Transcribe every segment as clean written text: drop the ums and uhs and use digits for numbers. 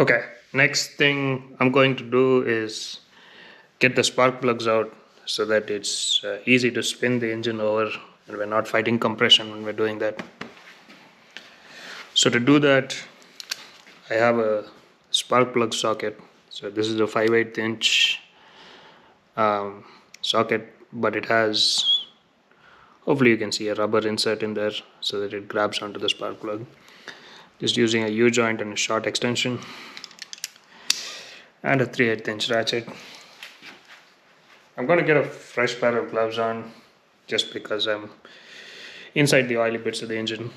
Okay, next thing I'm going to do is get the spark plugs out so that it's easy to spin the engine over and we're not fighting compression when we're doing that. So to do that, I have a spark plug socket. So this is a 5/8 inch socket, but it has, hopefully you can see, a rubber insert in there so that it grabs onto the spark plug. Just using a U-joint and a short extension and a 3/8 inch ratchet. I'm going to get a fresh pair of gloves on just because I'm inside the oily bits of the engine.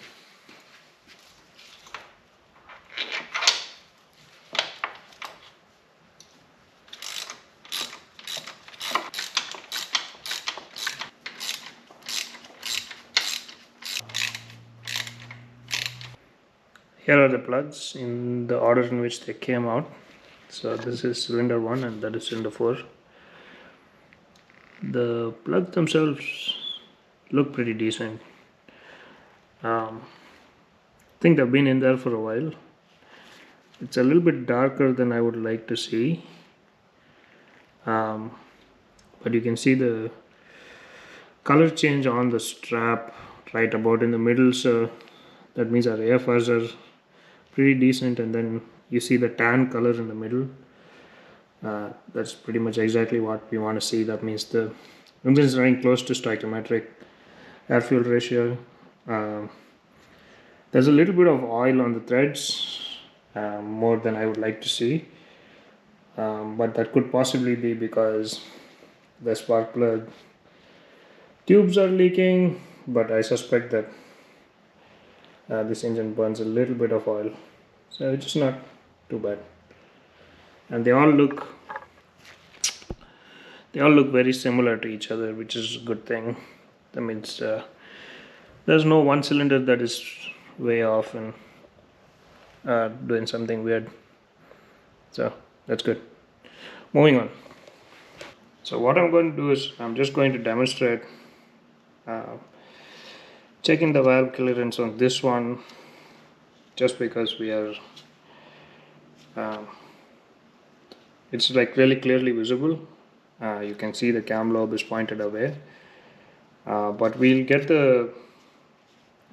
Here are the plugs in the order in which they came out. So this is cylinder 1 and that is cylinder 4. The plugs themselves look pretty decent. I think they've been in there for a while. It's a little bit darker than I would like to see, but you can see the color change on the strap right about in the middle, so that means our AFRs are pretty decent, and then you see the tan color in the middle. That's pretty much exactly what we want to see. That means the engine is running close to stoichiometric air-fuel ratio. There's a little bit of oil on the threads, more than I would like to see, but that could possibly be because the spark plug tubes are leaking, but I suspect that this engine burns a little bit of oil, so it's not too bad. And they all look very similar to each other, which is a good thing. That means there's no one cylinder that is way off and doing something weird, so that's good. Moving on. So what I'm going to do is I'm just going to demonstrate checking the valve clearance on this one, just because we are it's like really clearly visible. You can see the cam lobe is pointed away, but we'll get the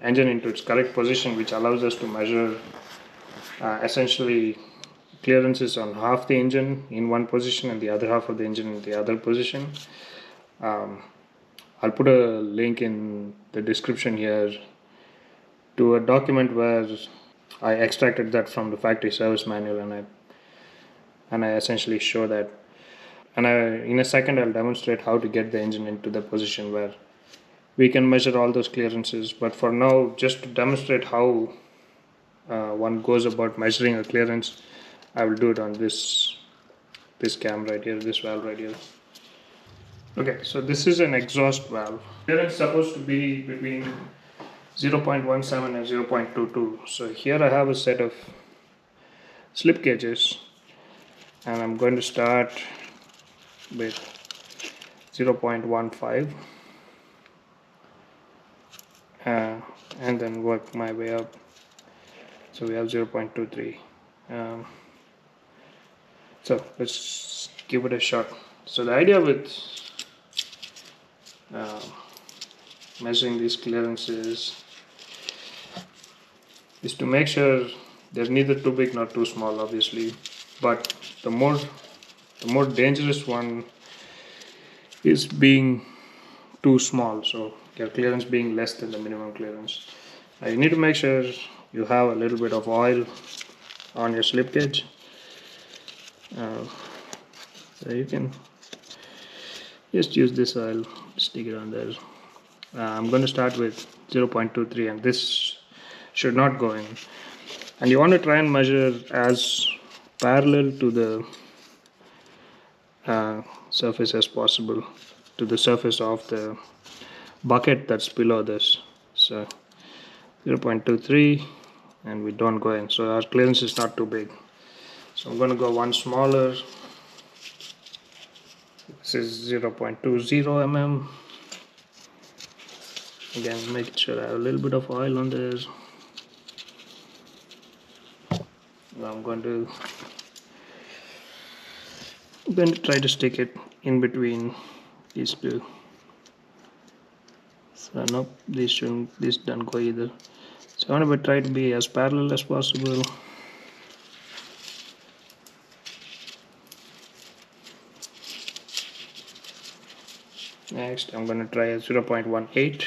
engine into its correct position, which allows us to measure essentially clearances on half the engine in one position and the other half of the engine in the other position. I'll put a link in the description here to a document where I extracted that from the factory service manual, and I essentially show that. And in a second I'll demonstrate how to get the engine into the position where we can measure all those clearances. But for now, just to demonstrate how one goes about measuring a clearance, I will do it on this cam right here, this valve right here. Okay, so this is an exhaust valve. Clearance is supposed to be between 0.17 and 0.22. So here I have a set of slip gauges, and I'm going to start with 0.15 and then work my way up. So we have 0.23. So let's give it a shot. So the idea with measuring these clearances is to make sure they're neither too big nor too small, obviously, but the more dangerous one is being too small, so your clearance being less than the minimum clearance. Now you need to make sure you have a little bit of oil on your slip gauge, so you can just use this oil, stick it on there. I'm going to start with 0.23, and this should not go in, and you want to try and measure as parallel to the surface as possible, to the surface of the bucket that's below this. So 0.23, and we don't go in, so our clearance is not too big. So I'm going to go one smaller. This is 0.20 mm. Again, making sure I have a little bit of oil on there. Now I'm going to I'm going to try to stick it in between these two. So nope, this don't go either. So I'm going to try to be as parallel as possible. Next I'm going to try a 0.18.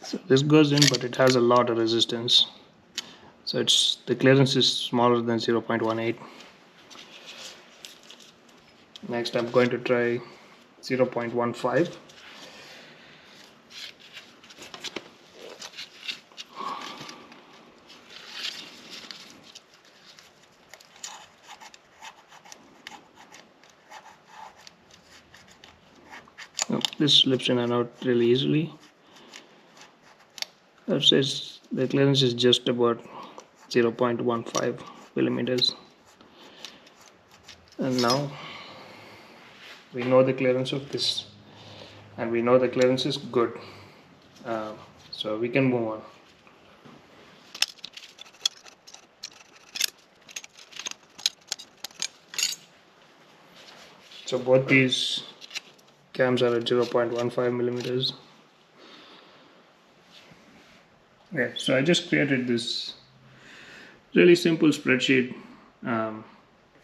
So this goes in, but it has a lot of resistance. So the clearance is smaller than 0.18. Next I'm going to try 0.15. Oh, this slips in and out really easily. That says the clearance is just about 0.15 millimeters. And now we know the clearance of this, and we know the clearance is good. So we can move on. So both these cams are at 0.15 millimeters. Okay, so I just created this really simple spreadsheet to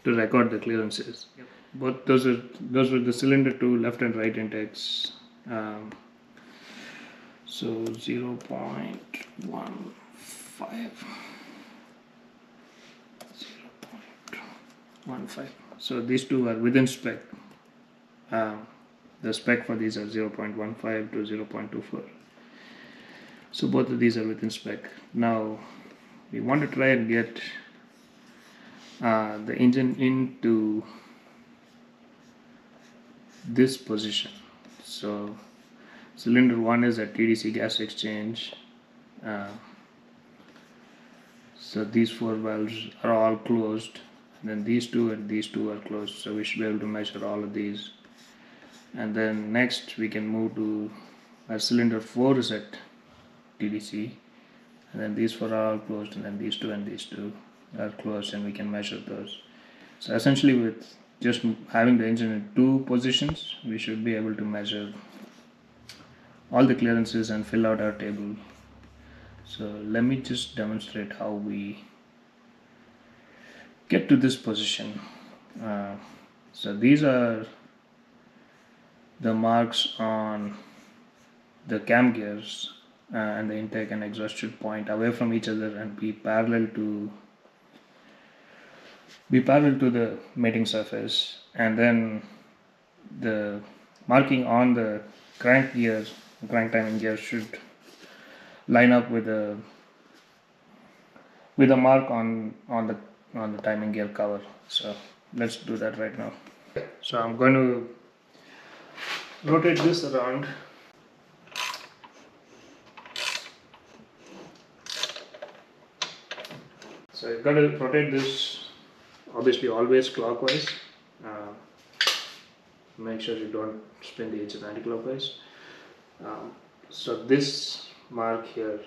record the clearances. Yep. Both those were the cylinder 2 left and right intakes. So 0.15, 0.15. So these two are within spec. The spec for these are 0.15 to 0.24. So both of these are within spec. Now we want to try and get the engine into this position. So cylinder 1 is at TDC gas exchange. So these 4 valves are all closed. Then these two and these two are closed. So we should be able to measure all of these. And then next we can move to cylinder 4 is at TDC. And then these 4 are all closed. And then these two are closed, and we can measure those. So essentially, with just having the engine in 2 positions, we should be able to measure all the clearances and fill out our table. So let me just demonstrate how we get to this position. So these are the marks on the cam gears and the intake and exhaust should point away from each other and be parallel to the mating surface, and then the marking on the crank timing gear should line up with a mark on the timing gear cover. So let's do that right now. So I'm going to rotate this around. So you've got to rotate this obviously always clockwise. Make sure you don't spin the engine anti-clockwise. So this mark here,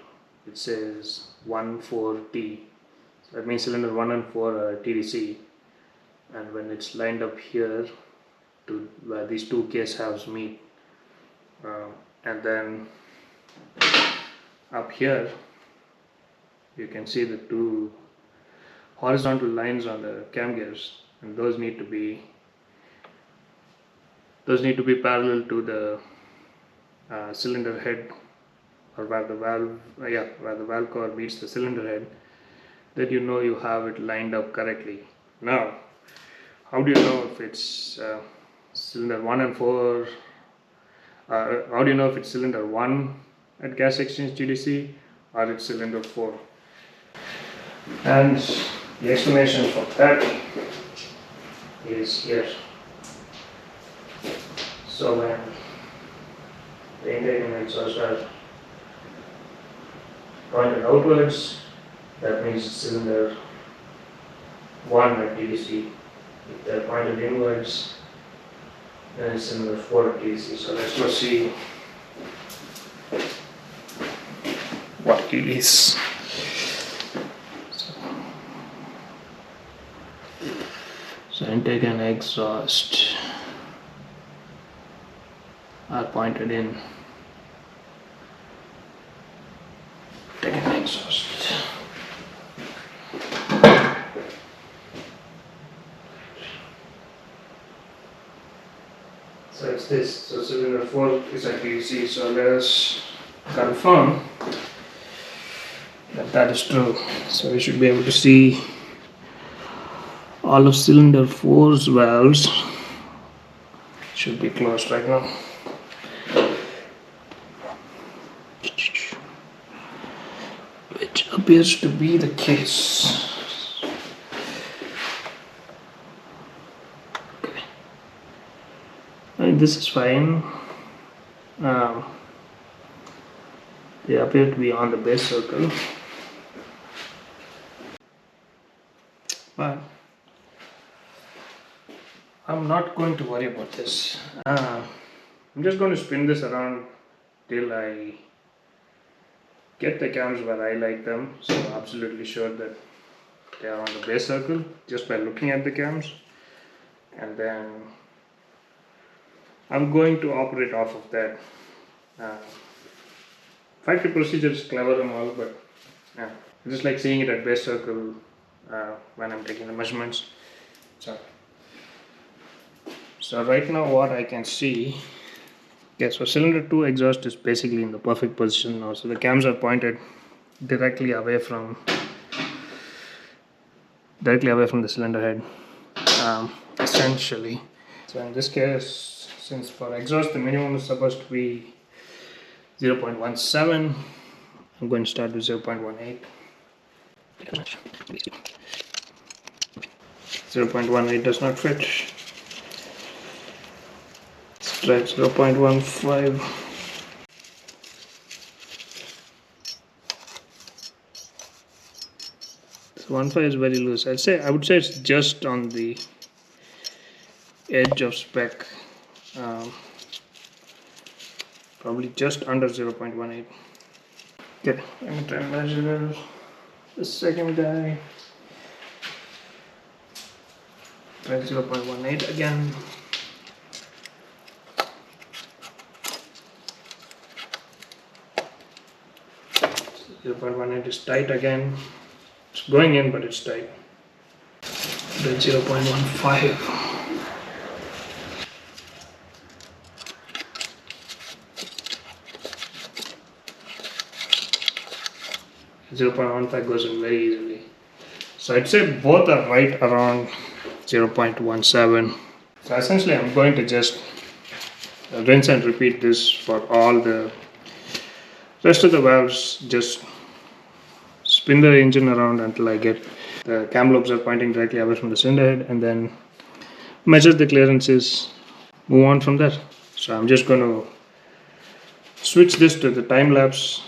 it says 14T. So that means cylinder 1 and 4 are TDC, and when it's lined up here to where these two case halves meet, and then up here you can see the 2 horizontal lines on the cam gears, and those need to be parallel to the cylinder head, or where the valve cover meets the cylinder head, that you know you have it lined up correctly. Now, how do you know if it's cylinder 1 and 4? How do you know if it's cylinder 1 at gas exchange TDC or it's cylinder 4? And the explanation for that is here. So when the intake and exhaust are pointed outwards, that means cylinder 1 at TDC. If they're pointed inwards, then it's similar 4 at TDC. So let's go see what it is. So intake and exhaust are pointed in. Intake and exhaust. So it's this. So cylinder 4 is at TDC. So let us confirm that is true. So we should be able to see all of cylinder 4's valves should be closed right now. Which appears to be the case. Okay. This is fine. They appear to be on the base circle. But I'm not going to worry about this. I'm just going to spin this around till I get the cams where I like them. So I'm absolutely sure that they are on the base circle just by looking at the cams. And then I'm going to operate off of that. Factory procedure is clever and all, but I just like seeing it at base circle when I'm taking the measurements. So right now what I can see, okay, so cylinder 2 exhaust is basically in the perfect position now. So the cams are pointed directly away from the cylinder head, essentially. So in this case, since for exhaust the minimum is supposed to be 0.17, I'm going to start with 0.18. 0.18 does not fit. Let's try 0.15. So 1.5 is very loose. I would say it's just on the edge of spec. Probably just under 0.18. Okay, let me try and measure the second guy. Try 0.18 again. 0.18 is tight again. It's going in, but it's tight. Then 0.15. 0.15 goes in very easily. So I'd say both are right around 0.17. So essentially I'm going to just rinse and repeat this for all the rest of the valves. Just spin the engine around until I get the cam lobes are pointing directly away from the cylinder head, and then measure the clearances, move on from there. So I'm just going to switch this to the time lapse.